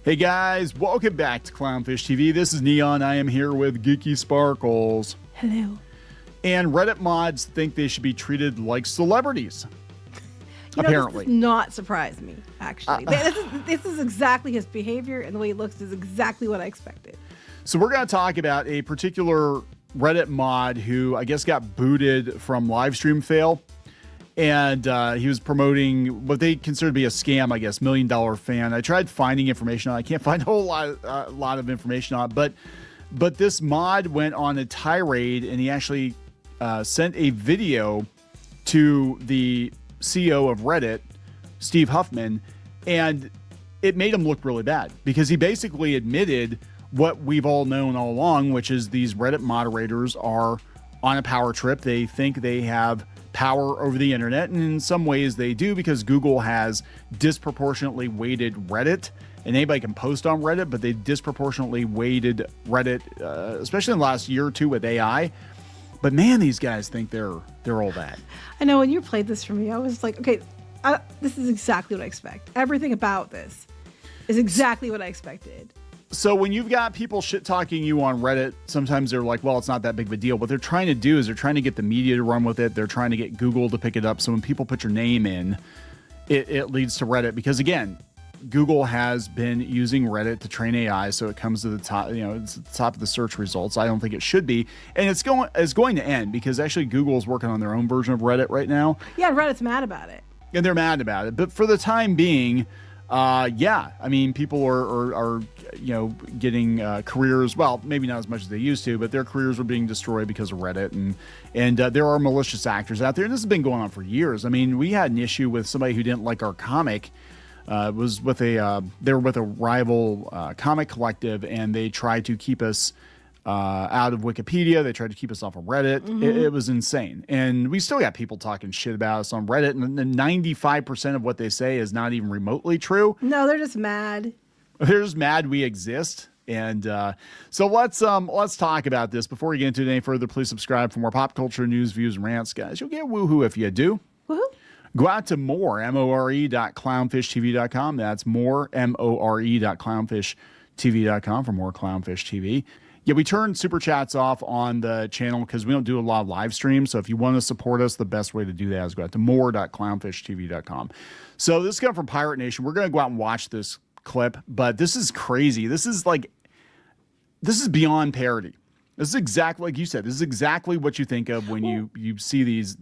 Hey guys, welcome back to Clownfish TV. This is Kneon. I am here with Geeky Sparkles. Hello. And Reddit mods think they should be treated like celebrities. Apparently. This does not surprise me, actually. This is exactly his behavior, and the way he looks is exactly what I expected. So we're going to talk about a particular Reddit mod who I guess got booted from LiveStreamFails. And he was promoting what they consider to be a scam, I guess, $1 Million Fan. I tried finding information on it. I can't find a whole lot of information on it. But this mod went on a tirade, and he actually sent a video to the CEO of Reddit, Steve Huffman, and it made him look really bad because he basically admitted what we've all known all along, which is these Reddit moderators are on a power trip. They think they have power over the internet, and in some ways they do because Google has disproportionately weighted Reddit, and anybody can post on Reddit, but they disproportionately weighted Reddit, especially in the last year or two with AI. But man, these guys think they're all that. I know when you played this for me, I was like, okay, this is exactly what I expect. Everything about this is exactly what I expected. So when you've got people shit talking you on Reddit, sometimes they're like, well, it's not that big of a deal. What they're trying to do is they're trying to get the media to run with it. They're trying to get Google to pick it up. So when people put your name in, it leads to Reddit because, again, Google has been using Reddit to train AI. So it comes to the top, it's at the top of the search results. I don't think it should be. And it's going to end because actually Google is working on their own version of Reddit right now. Yeah, Reddit's mad about it. And they're mad about it. But for the time being, yeah, I mean, people are getting careers. Well, maybe not as much as they used to, but their careers were being destroyed because of Reddit. And there are malicious actors out there. And this has been going on for years. I mean, we had an issue with somebody who didn't like our comic. It was with they were with a rival comic collective, and they tried to keep us out of Wikipedia. They tried to keep us off of Reddit. Mm-hmm. It was insane. And we still got people talking shit about us on Reddit. And 95% of what they say is not even remotely true. No, they're just mad. They're just mad we exist. And so let's talk about this. Before we get into it any further, please subscribe for more pop culture news, views, and rants, guys. You'll get woohoo if you do. Woohoo. Go out to more.clownfishtv.com. That's more.clownfishtv.com for more Clownfish TV. Yeah, we turned super chats off on the channel because we don't do a lot of live streams. So if you want to support us, the best way to do that is go out to more.clownfishtv.com. So this is coming from Pirate Nation. We're going to go out and watch this clip, but this is crazy. This is beyond parody. This is exactly like you said. This is exactly what you think of when you see these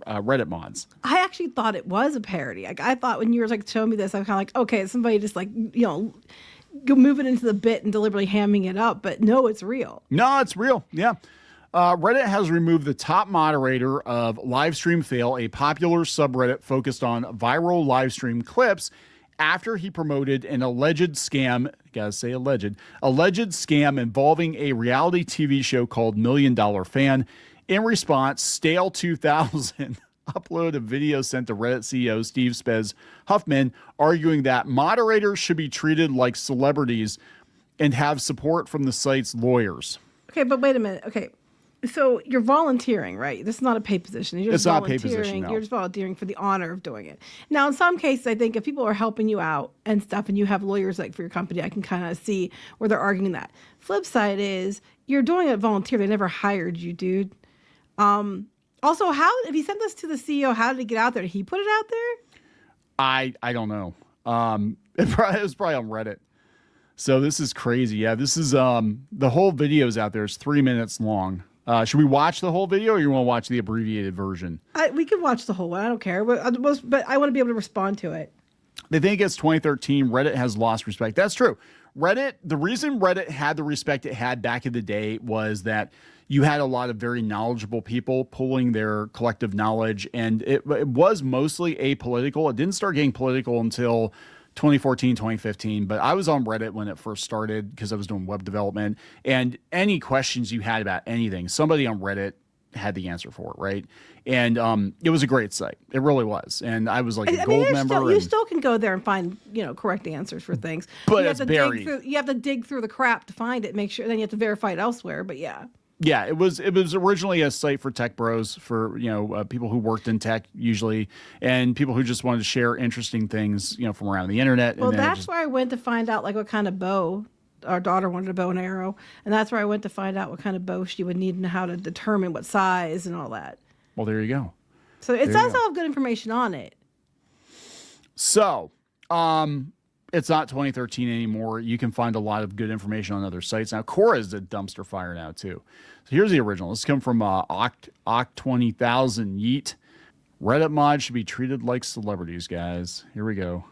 Reddit mods. I actually thought it was a parody. Like, I thought when you were like showing me this, I was kind of like, okay, somebody just like go move it into the bit and deliberately hamming it up. But no, it's real. No, it's real. Yeah. Reddit has removed the top moderator of LiveStreamFails, a popular subreddit focused on viral live stream clips, after he promoted an alleged scam, gotta say alleged scam involving a reality TV show called $1 Million Fan. In response, Stale 2000 uploaded a video sent to Reddit CEO Steve Spez Huffman arguing that moderators should be treated like celebrities and have support from the site's lawyers. Okay, but wait a minute. Okay, so you're volunteering, right? This is not a paid position. You're just it's not a paid position, no. You're just volunteering for the honor of doing it. Now, in some cases, I think if people are helping you out and stuff and you have lawyers like for your company, I can kind of see where they're arguing that. Flip side is you're doing it volunteer. They never hired you, dude. Also, if he sent this to the CEO, how did it get out there? Did he put it out there? I don't know. It was probably on Reddit. So this is crazy. Yeah, this is the whole video's out there. It's 3 minutes long. Should we watch the whole video, or you want to watch the abbreviated version? We can watch the whole one. I don't care. But I want to be able to respond to it. They think it's 2013. Reddit has lost respect. That's true. The reason Reddit had the respect it had back in the day was that you had a lot of very knowledgeable people pulling their collective knowledge, and it was mostly apolitical. It didn't start getting political until 2014, 2015, but I was on Reddit when it first started because I was doing web development, and any questions you had about anything, somebody on Reddit had the answer for it, right? And it was a great site. It really was. And I was like a gold member. You still can go there and find, correct answers for things. But it's buried. You have to dig through the crap to find it, make sure, then you have to verify it elsewhere, but yeah. Yeah, it was originally a site for tech bros, for people who worked in tech usually, and people who just wanted to share interesting things from around the internet. Well, and then that's where I went to find out like what kind of bow our daughter wanted, a bow and arrow, and that's where I went to find out what kind of bow she would need and how to determine what size and all that. Well, there you go. So it does have good information on it. So, it's not 2013 anymore. You can find a lot of good information on other sites. Now, Quora is a dumpster fire now, too. So here's the original. This comes from Oct20,000 Yeet. Reddit mods should be treated like celebrities, guys. Here we go.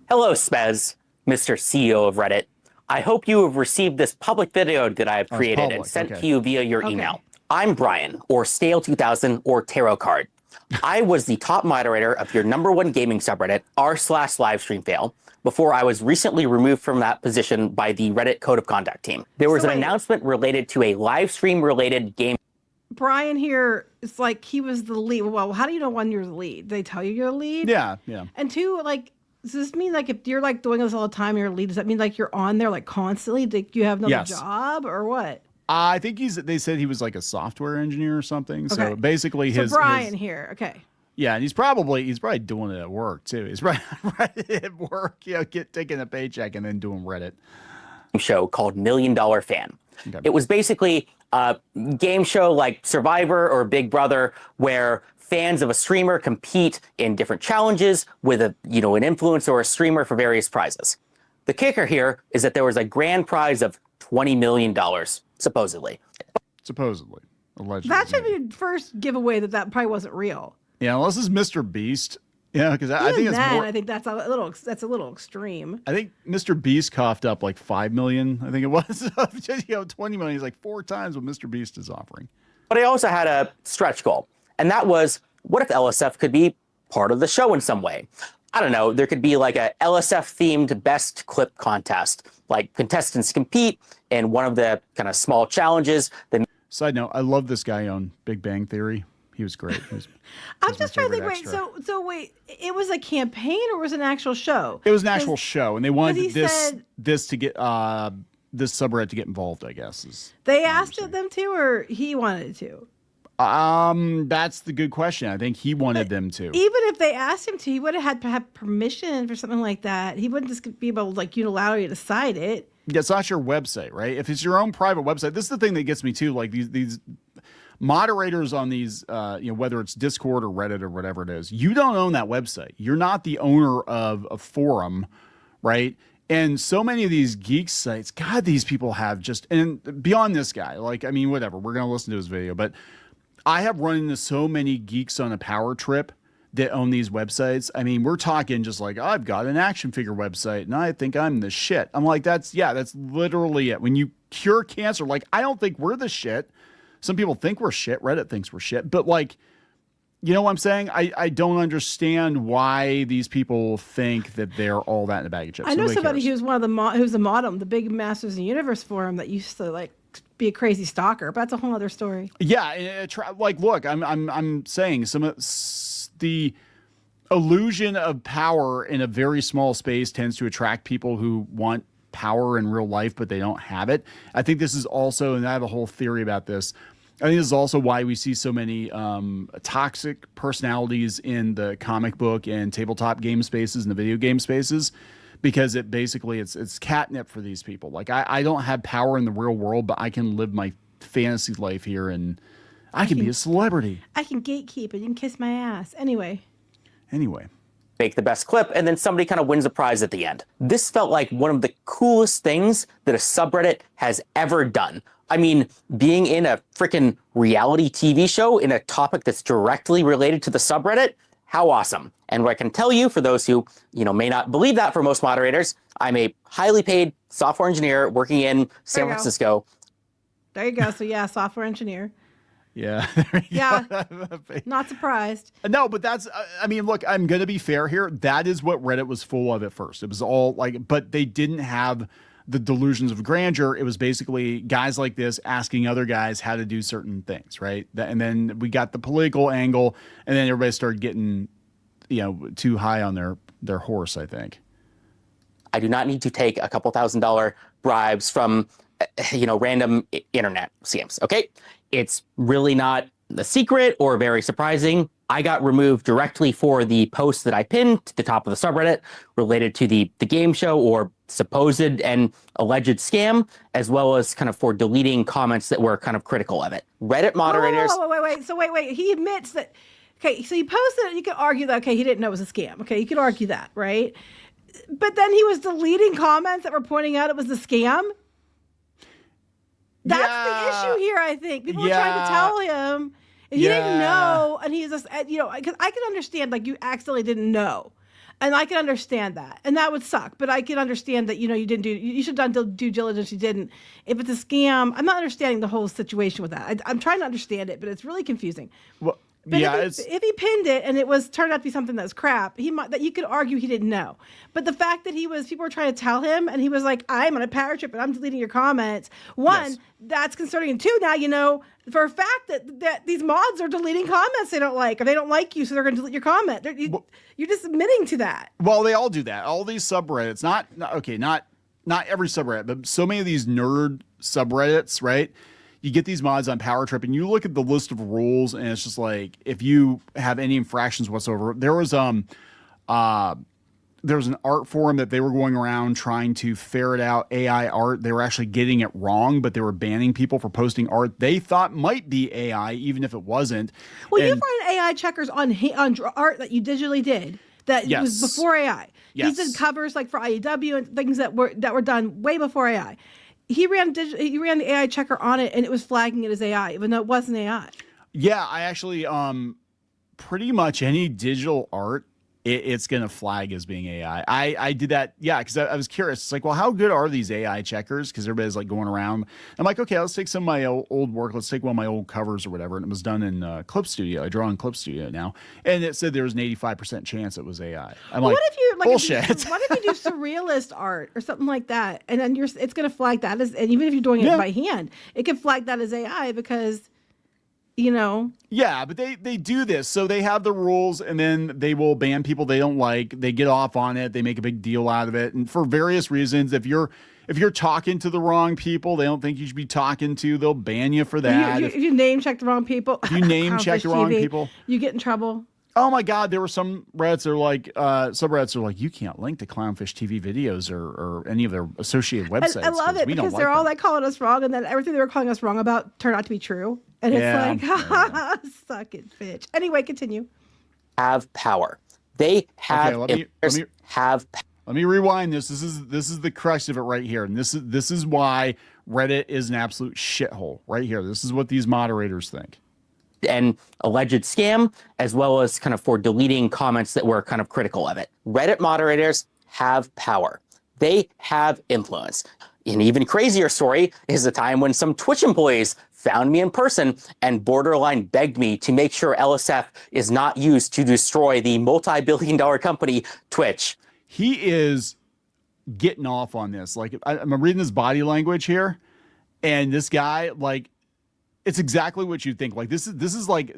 Hello, Spez, Mr. CEO of Reddit. I hope you have received this public video that I have created and sent to you via your email. I'm Brian, or Stale2000, or Tarot Card. I was the top moderator of your #1 gaming subreddit, r/LiveStreamFail, before I was recently removed from that position by the Reddit Code of Conduct team. There was an announcement related to a live stream related game. Brian here, it's like he was the lead. Well, how do you know when you're the lead? They tell you you're the lead? Yeah, yeah. And two, like, does this mean like if you're like doing this all the time, you're a lead? Does that mean like you're on there like constantly? Like you have another job or what? I think they said he was like a software engineer or something. Okay. So basically Brian here. Okay. Yeah, and he's probably doing it at work too. He's right at work, taking a paycheck and then doing Reddit. Show called $1 Million Fan. Okay. It was basically a game show like Survivor or Big Brother, where fans of a streamer compete in different challenges with an influencer or a streamer for various prizes. The kicker here is that there was a grand prize of $20 million, supposedly. Supposedly. Allegedly. That should be the first giveaway that probably wasn't real. Yeah, unless it's Mr. Beast. Yeah, because I think it's more. I think that's a little extreme. I think Mr. Beast coughed up like 5 million. I think it was. 20 million is like 4 times what Mr. Beast is offering. But I also had a stretch goal, and that was, what if LSF could be part of the show in some way? I don't know. There could be like a LSF themed best clip contest, like contestants compete in one of the kind of small challenges. Side note: I love this guy on Big Bang Theory. He was great. I'm just trying to think. Wait, it was a campaign or was it an actual show? It was an actual show, and they wanted this to get this subreddit to get involved. I guess they asked them to, or he wanted to. That's the good question. I think he wanted them to. Even if they asked him to, he would have had to have permission for something like that. He wouldn't just be able to like unilaterally decide it. Yeah, it's not your website, right? If it's your own private website, this is the thing that gets me too. Like these moderators on these, whether it's Discord or Reddit or whatever it is, you don't own that website. You're not the owner of a forum, right? And so many of these geek sites, God, these people have just, and beyond this guy, like, I mean, whatever, we're going to listen to his video, but I have run into so many geeks on a power trip that own these websites. I mean, we're talking just like, I've got an action figure website and I think I'm the shit. I'm like, that's literally it. When you cure cancer, like, I don't think we're the shit. Some people think we're shit. Reddit thinks we're shit. But like, you know what I'm saying? I don't understand why these people think that they're all that in a bag of chips. I know somebody who's one of who's the modem, the big Masters of the Universe forum that used to like be a crazy stalker, but that's a whole other story. Yeah, like, look, I'm saying the illusion of power in a very small space tends to attract people who want power in real life, but they don't have it. I think this is also, and I have a whole theory about this, I think this is also why we see so many toxic personalities in the comic book and tabletop game spaces and the video game spaces, because it's catnip for these people. Like, I don't have power in the real world, but I can live my fantasy life here and I can be a celebrity. I can gatekeep and you can kiss my ass. Anyway. Make the best clip, and then somebody kind of wins a prize at the end. This felt like one of the coolest things that a subreddit has ever done. I mean, being in a freaking reality TV show in a topic that's directly related to the subreddit, how awesome. And what I can tell you, for those who, may not believe that for most moderators, I'm a highly paid software engineer working in San Francisco. There you go. So yeah, software engineer. Yeah. Yeah. Not surprised. No, but that's, I mean, look, I'm going to be fair here. That is what Reddit was full of at first. It was all like, but they didn't have the delusions of grandeur. It was basically guys like this asking other guys how to do certain things, right? And then we got the political angle, and then everybody started getting, too high on their horse, I think. I do not need to take a couple $1,000 bribes from random internet scams. Okay, it's really not a secret or very surprising. I got removed directly for the post that I pinned to the top of the subreddit related to the game show or supposed and alleged scam, as well as kind of for deleting comments that were kind of critical of it. Reddit moderators. Wait. He admits that. Okay, so he posted it. You could argue that, okay, he didn't know it was a scam. Okay, you could argue that, right? But then he was deleting comments that were pointing out it was a scam. That's the issue here, I think. People were trying to tell him. And he didn't know, and he's just, because I can understand, like, you accidentally didn't know. And I can understand that. And that would suck. But I can understand that, you should have done due diligence, you didn't. If it's a scam, I'm not understanding the whole situation with that. I'm trying to understand it, but it's really confusing. Well, but if he pinned it and it turned out to be something that's crap, that you could argue he didn't know. But the fact that people were trying to tell him, and he was like, "I'm on a power trip and I'm deleting your comments." One, that's concerning. And two, now you know for a fact that these mods are deleting comments they don't like, or they don't like you, so they're going to delete your comment. You're just admitting to that. Well, they all do that. All these subreddits, not every subreddit, but so many of these nerd subreddits, right? You get these mods on Power Trip, and you look at the list of rules, and it's just like, if you have any infractions whatsoever, there was an art forum that they were going around trying to ferret out AI art. They were actually getting it wrong, but they were banning people for posting art they thought might be AI, even if it wasn't. Well, you find AI checkers on art that you digitally did that was before AI. Yes. He did covers like for IEW and things that were done way before AI. He ran the AI checker on it, and it was flagging it as AI, even though it wasn't AI. Yeah, I actually pretty much any digital art, it's going to flag as being AI. I did that, because I was curious. It's like, well, how good are these AI checkers? Because everybody's like going around. I'm like, okay, let's take some of my old work. Let's take one of my old covers or whatever. And it was done in Clip Studio. I draw in Clip Studio now. And it said there was an 85% chance it was AI. I'm like, what if you, bullshit. What if you do surrealist art or something like that? And then it's going to flag that as, and even if you're doing it by hand, it can flag that as AI because... Yeah, but they do this. So they have the rules, and then they will ban people they don't like. They get off on it. They make a big deal out of it. And for various reasons, if you're talking to the wrong people they don't think you should be talking to, they'll ban you for that. If you name check the wrong people. If you name check the wrong people. You get in trouble. Oh my God, there were some Reddits that are like, subreddits are like, you can't link to Clownfish TV videos or any of their associated websites. I love it because they're all like calling us wrong, and then everything they were calling us wrong about turned out to be true. And it's like, suck it, bitch. Anyway, continue. Have power. They have. Okay, let me rewind this. This is the crux of it right here, and this is why Reddit is an absolute shithole right here. This is what these moderators think. An alleged scam, as well as kind of for deleting comments that were kind of critical of it. Reddit moderators have power. They have influence. An even crazier story is the time when some Twitch employees found me in person and borderline begged me to make sure LSF is not used to destroy the multi-billion-dollar company Twitch. He is getting off on this. Like, I'm reading his body language here, and this guy, like, it's exactly what you think. Like, this is like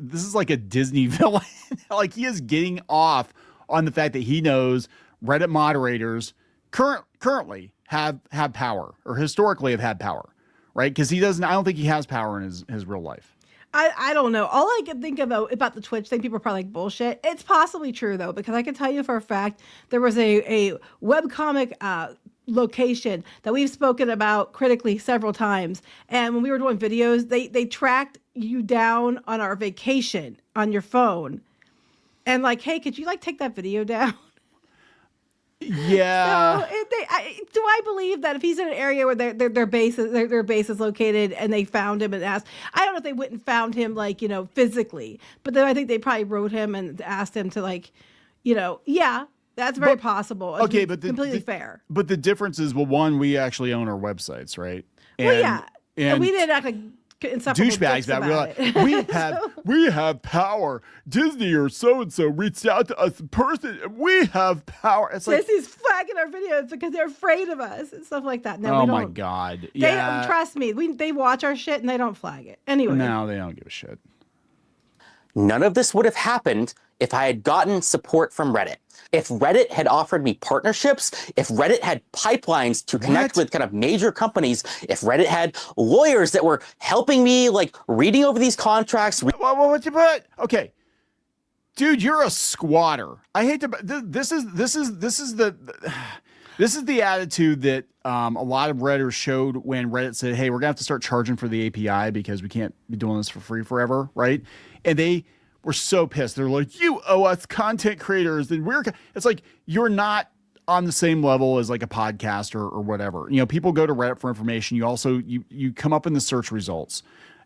a Disney villain. Like, he is getting off on the fact that he knows Reddit moderators currently have power, or historically have had power, right? Because I don't think he has power in his real life. I don't know. All I can think about the Twitch thing, people are probably like, bullshit. It's possibly true, though, because I can tell you for a fact there was a webcomic location that we've spoken about critically several times. And when we were doing videos, they tracked you down on our vacation on your phone. And like, hey, could you like take that video down? Yeah. So do I believe that if he's in an area where their base is located and they found him and asked, I don't know if they went and found him like, physically, but then I think they probably wrote him and asked him to like, that's very possible. Okay, but completely fair. But the difference is, well, one, we actually own our websites, right? And we didn't act like douchebags about it. We have power. Disney or so and so reached out to us in person. We have power. It's like Disney's flagging our videos because they're afraid of us and stuff like that. No, oh we don't. My God! Trust me. They watch our shit and they don't flag it anyway. No, they don't give a shit. None of this would have happened if I had gotten support from Reddit. If Reddit had offered me partnerships, if Reddit had pipelines to connect with kind of major companies, if Reddit had lawyers that were helping me, like reading over these contracts. What you put? Okay. Dude, you're a squatter. I hate to. This is the attitude that a lot of Redditors showed when Reddit said, "Hey, we're gonna have to start charging for the API because we can't be doing this for free forever," right? And they were so pissed. They're like, "You owe us content creators," and It's like you're not on the same level as like a podcaster or whatever. You know, people go to Reddit for information. You also you come up in the search results,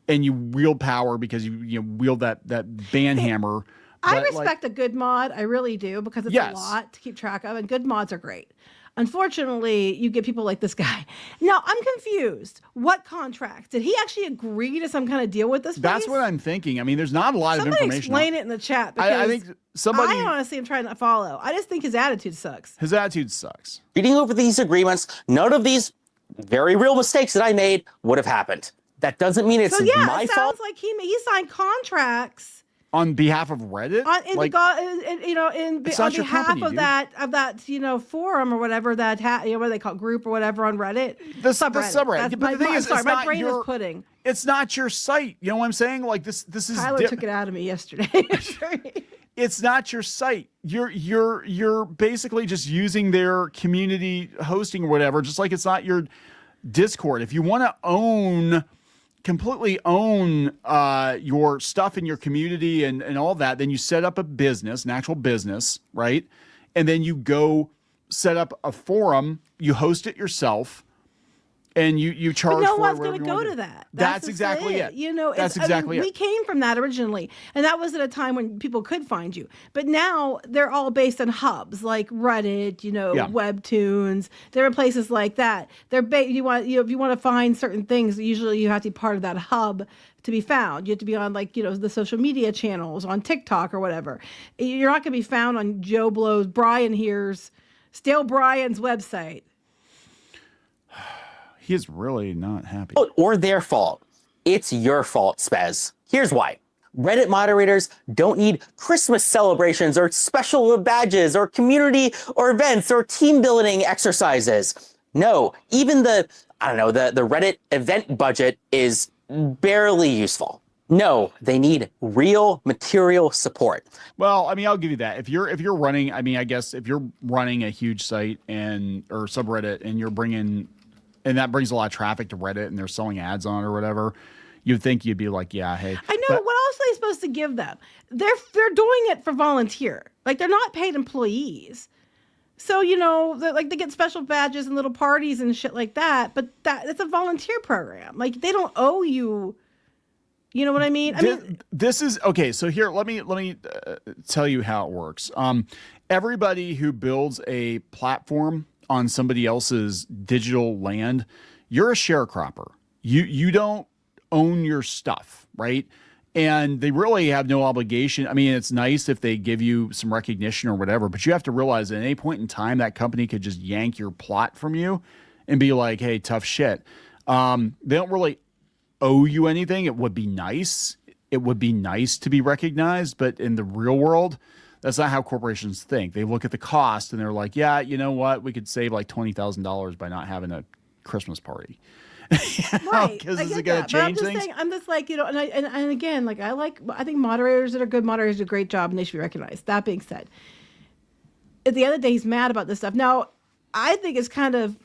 and you wield power because you wield that ban hammer. I respect a good mod. I really do, because it's a lot to keep track of, and good mods are great. Unfortunately, you get people like this guy. Now, I'm confused. What contract? Did he actually agree to some kind of deal with this place? That's what I'm thinking. I mean, there's not a lot of information. Explain it in the chat. I think somebody... I honestly am trying to follow. I just think his attitude sucks. His attitude sucks. Reading over these agreements, none of these very real mistakes that I made would have happened. That doesn't mean it's my fault. It sounds like he signed contracts on behalf of Reddit, on behalf of that forum or whatever, that what do they call it, group or whatever on Reddit, the subreddit. But the thing is, my brain is pudding. It's not your site. You know what I'm saying? Like this is Tyler took it out of me yesterday. It's not your site. You're basically just using their community hosting or whatever. Just like it's not your Discord. If you want to completely own your stuff in your community and all that, then you set up a business, an actual business, right? And then you go set up a forum, you host it yourself, and you charge for it. No one's going to go to that. That's exactly it. That's exactly it. We came from that originally, and that was at a time when people could find you. But now they're all based on hubs like Reddit, Webtoons. There are places like that. They're if you want to find certain things, usually you have to be part of that hub to be found. You have to be on the social media channels, on TikTok or whatever. You're not going to be found on Joe Blow's Stale Brian's website. He is really not happy. Or their fault. It's your fault, Spez. Here's why. Reddit moderators don't need Christmas celebrations or special badges or community or events or team building exercises. No, even the Reddit event budget is barely useful. No, they need real material support. Well, I mean, I'll give you that. If you're running, I mean, I guess if you're running a huge site or subreddit and you're bringing, and that brings a lot of traffic to Reddit and they're selling ads on it or whatever, you'd think you'd be like, yeah, hey. I know, but what else are they supposed to give them? They're doing it for volunteer. Like, they're not paid employees. So, they get special badges and little parties and shit like that, but it's a volunteer program. Like, they don't owe you. You know what I mean? This is okay. So here, let me tell you how it works. Everybody who builds a platform on somebody else's digital land, you're a sharecropper. You don't own your stuff, right? And they really have no obligation. I mean, it's nice if they give you some recognition or whatever, but you have to realize at any point in time that company could just yank your plot from you and be like, hey, tough shit. They don't really owe you anything. It would be nice. It would be nice to be recognized, but in the real world, that's not how corporations think. They look at the cost and they're like, yeah, you know what? We could save like $20,000 by not having a Christmas party. Right. Because is it going to change things? I'm just like, and again, like I think moderators that are good moderators do a great job and they should be recognized. That being said, at the end of the day, he's mad about this stuff. Now, I think it's kind of,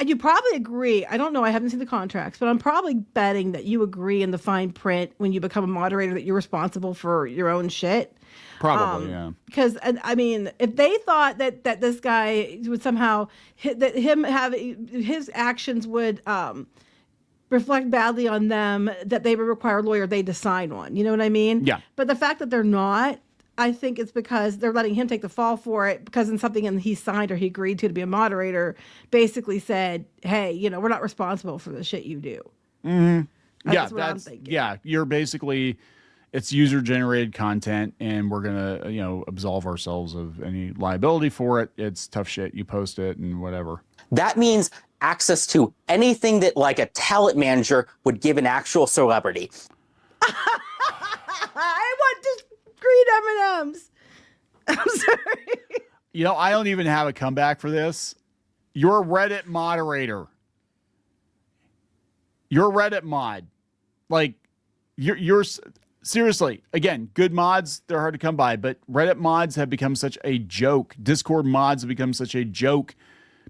you probably agree. I don't know. I haven't seen the contracts, but I'm probably betting that you agree in the fine print when you become a moderator that you're responsible for your own shit. Probably, yeah. Because I mean, if they thought that this guy would somehow his actions would reflect badly on them, that they would require a lawyer, they'd sign one. You know what I mean? Yeah. But the fact that they're not, I think it's because they're letting him take the fall for it, because in something he signed or he agreed to be a moderator basically said, hey, we're not responsible for the shit you do. Mm-hmm. That's what I'm thinking. Yeah, you're basically, it's user-generated content, and we're going to, absolve ourselves of any liability for it. It's tough shit. You post it and whatever. That means access to anything that like a talent manager would give an actual celebrity. I want to green M&Ms. I'm sorry. You know, I don't even have a comeback for this. You're a Reddit moderator. You're a Reddit mod. Like, you're seriously, again, good mods, they're hard to come by, but Reddit mods have become such a joke. Discord mods have become such a joke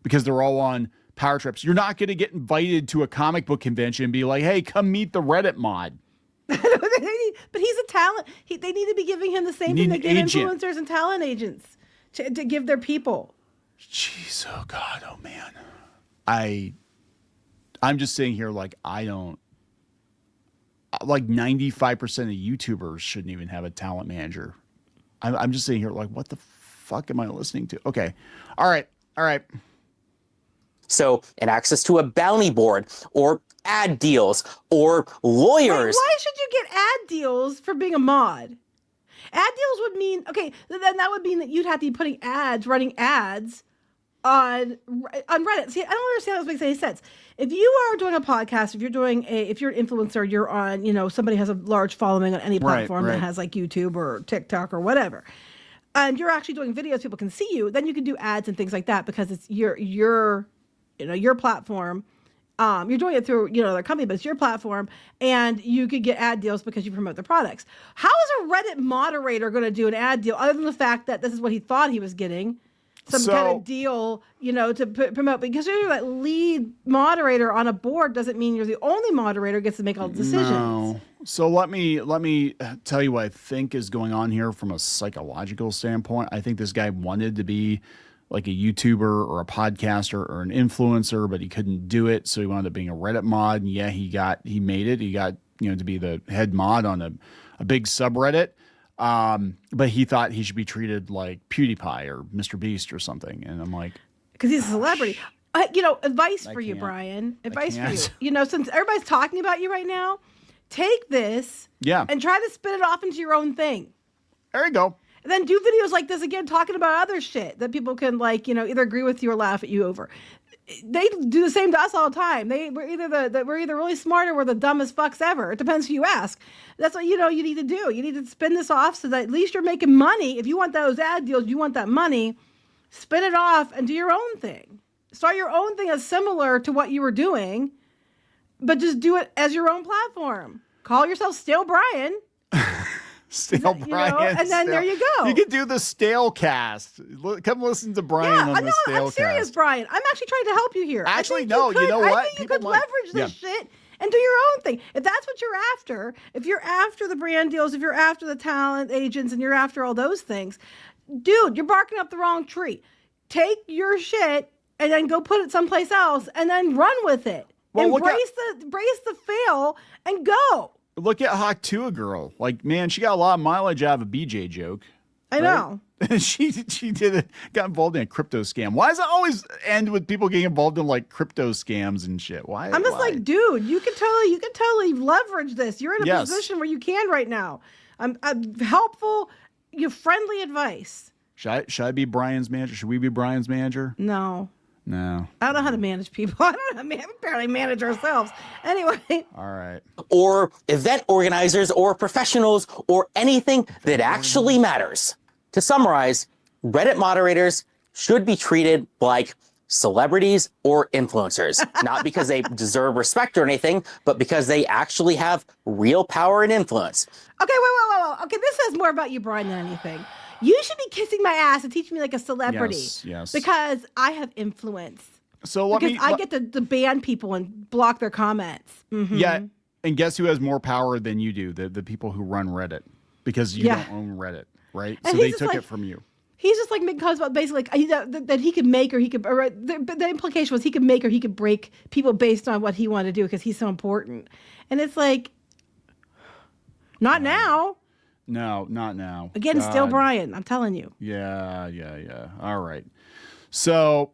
because they're all on power trips. You're not going to get invited to a comic book convention and be like, hey, come meet the Reddit mod. But he's a talent. They need to be giving him the same thing they give influencers and talent agents to give their people. Jeez, oh God, oh man. I'm just sitting here like like 95% of YouTubers shouldn't even have a talent manager. I'm just sitting here like, what the fuck am I listening to? Okay. All right. So, and access to a bounty board or ad deals or lawyers. Why should you get ad deals for being a mod? Ad deals would mean, okay, then that would mean that you'd have to be putting ads, running ads on Reddit. See, I don't understand how this makes any sense. If you are doing a podcast, if you're an influencer, you're on, somebody has a large following on any platform that has like YouTube or TikTok or whatever, and you're actually doing videos, people can see you, then you can do ads and things like that because it's your platform. You're doing it through, their company, but it's your platform, and you could get ad deals because you promote their products. How is a Reddit moderator going to do an ad deal other than the fact that this is what he thought he was getting? Some kind of deal, to promote. Because you're that lead moderator on a board doesn't mean you're the only moderator who gets to make all the decisions. No. So let me tell you what I think is going on here from a psychological standpoint. I think this guy wanted to be like a YouTuber or a podcaster or an influencer, but he couldn't do it. So he wound up being a Reddit mod. And yeah, he made it. He got, to be the head mod on a big subreddit. But he thought he should be treated like PewDiePie or Mr. Beast or something. And I'm like, because he's a celebrity. Advice for you, Brian. Advice for you. Since everybody's talking about you right now, take this and try to spin it off into your own thing. There you go. And then do videos like this again, talking about other shit that people can either agree with you or laugh at you over. They do the same to us all the time. We're either really smart or we're the dumbest fucks ever. It depends who you ask. That's what you need to do. You need to spin this off so that at least you're making money. If you want those ad deals, you want that money, spin it off and do your own thing. Start your own thing as similar to what you were doing, but just do it as your own platform. Call yourself Stale Brian. Stale Brian. And then there you go. You could do the Stale cast. Come listen to Brian on the Stale cast. I'm serious, Brian. I'm actually trying to help you here. Actually, no. You know what? I think you could leverage this shit and do your own thing. If that's what you're after, if you're after the brand deals, if you're after the talent agents and you're after all those things, dude, you're barking up the wrong tree. Take your shit and then go put it someplace else and then run with it. Well, embrace the fail and go. Look at Hawk2 Girl. Like, man, she got a lot of mileage out of a BJ joke. I know. she got involved in a crypto scam. Why does it always end with people getting involved in like crypto scams and shit? Why? I'm just like, dude, you can totally leverage this. You're in a position where you can right now. I'm helpful, friendly advice. Should I be Brian's manager? Should we be Brian's manager? No. No. I don't know how to manage people. I don't know. We barely manage ourselves. Anyway. All right. Or event organizers or professionals or anything that actually matters. To summarize, Reddit moderators should be treated like celebrities or influencers, not because they deserve respect or anything, but because they actually have real power and influence. Okay, wait. Okay, this says more about you, Brian, than anything. You should be kissing my ass and teaching me like a celebrity. Yes. Because I have influence. So I get to ban people and block their comments. Mm-hmm. Yeah, and guess who has more power than you do? The people who run Reddit, because you don't own Reddit, right? And so they took it from you. He's just like making comments about basically that he could make or he could. Or the implication was he could make or he could break people based on what he wanted to do because he's so important. And it's like, not now. No, not now. Again, still Brian. I'm telling you. Yeah. All right. So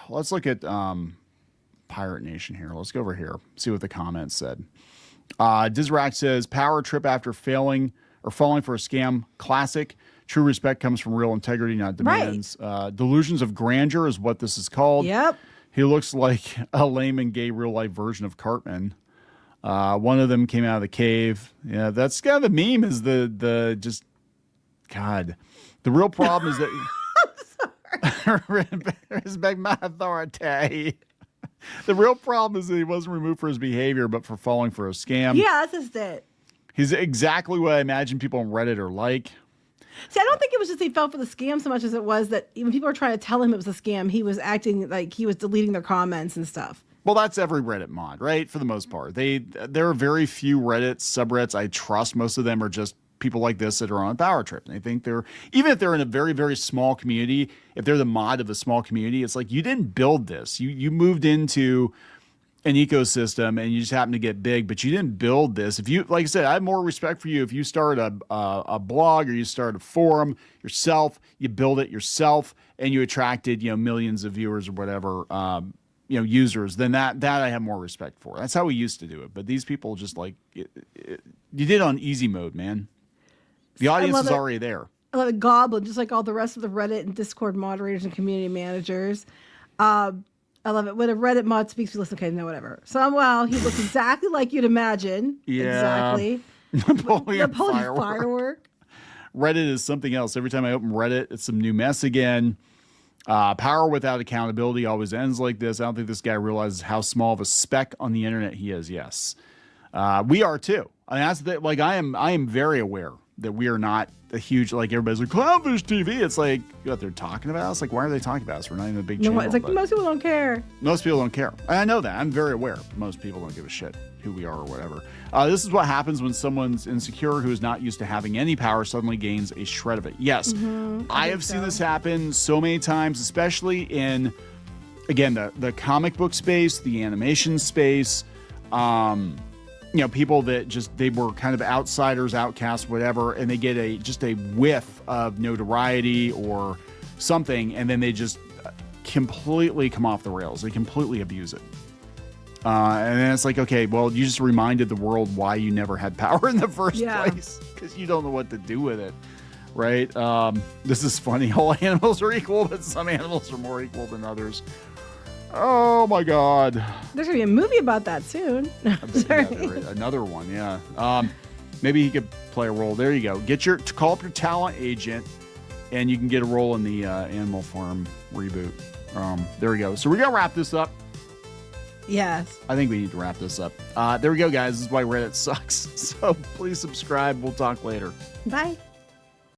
let's look at Pirate Nation here. Let's go over here. See what the comments said. Dizrak says, power trip after failing or falling for a scam. Classic. True respect comes from real integrity, not demands. Right. Delusions of grandeur is what this is called. Yep. He looks like a lame and gay real life version of Cartman. One of them came out of the cave. Yeah, that's kind of the meme is the just, God. The real problem is that Respect my authority. The real problem is that he wasn't removed for his behavior, but for falling for a scam. Yeah, that's just it. He's exactly what I imagine people on Reddit are like. See, I don't think it was just he fell for the scam so much as it was that when people were trying to tell him it was a scam, he was acting like he was deleting their comments and stuff. Well, that's every Reddit mod, right? For the most part. There are very few Reddit subreddits I trust. Most of them are just people like this that are on a power trip. And they think even if they're in a very, very small community, if they're the mod of a small community, it's like you didn't build this. You moved into an ecosystem and you just happen to get big, but you didn't build this. If you, like I said, I have more respect for you if you start a blog or you start a forum yourself, you build it yourself, and you attracted millions of viewers or whatever, users. Then that I have more respect for. That's how we used to do it. But these people just you did it on easy mode, man. The audience is already there. I love it. Goblin, just like all the rest of the Reddit and Discord moderators and community managers. I love it. When a Reddit mod speaks, we listen. Okay, no, whatever. Somehow he looks exactly like you'd imagine. Yeah. Exactly. Napoleon firework. Reddit is something else. Every time I open Reddit, it's some new mess again. Power without accountability always ends like this. I don't think this guy realizes how small of a speck on the internet he is. Yes. We are too. I mean, I am very aware that we are not a huge, like everybody's like, Clownfish TV. It's like, what they're talking about us? Like, why are they talking about us? We're not even a big channel. It's like most people don't care. Most people don't care. And I know that. I'm very aware. Most people don't give a shit who we are or whatever. This is what happens when someone's insecure who is not used to having any power suddenly gains a shred of it. Yes, I have seen this happen so many times, especially in, again, the comic book space, the animation space, people that they were kind of outsiders, outcasts, whatever, and they get just a whiff of notoriety or something, and then they just completely come off the rails. They completely abuse it. And then it's like, okay, well, you just reminded the world why you never had power in the first place, because you don't know what to do with it, right? This is funny. All animals are equal, but some animals are more equal than others. Oh my God! There's gonna be a movie about that soon. Another one, yeah. Maybe he could play a role. There you go. Call up your talent agent, and you can get a role in the Animal Farm reboot. There we go. So we're gonna wrap this up. Yes. I think we need to wrap this up. There we go, guys. This is why Reddit sucks. So please subscribe. We'll talk later. Bye.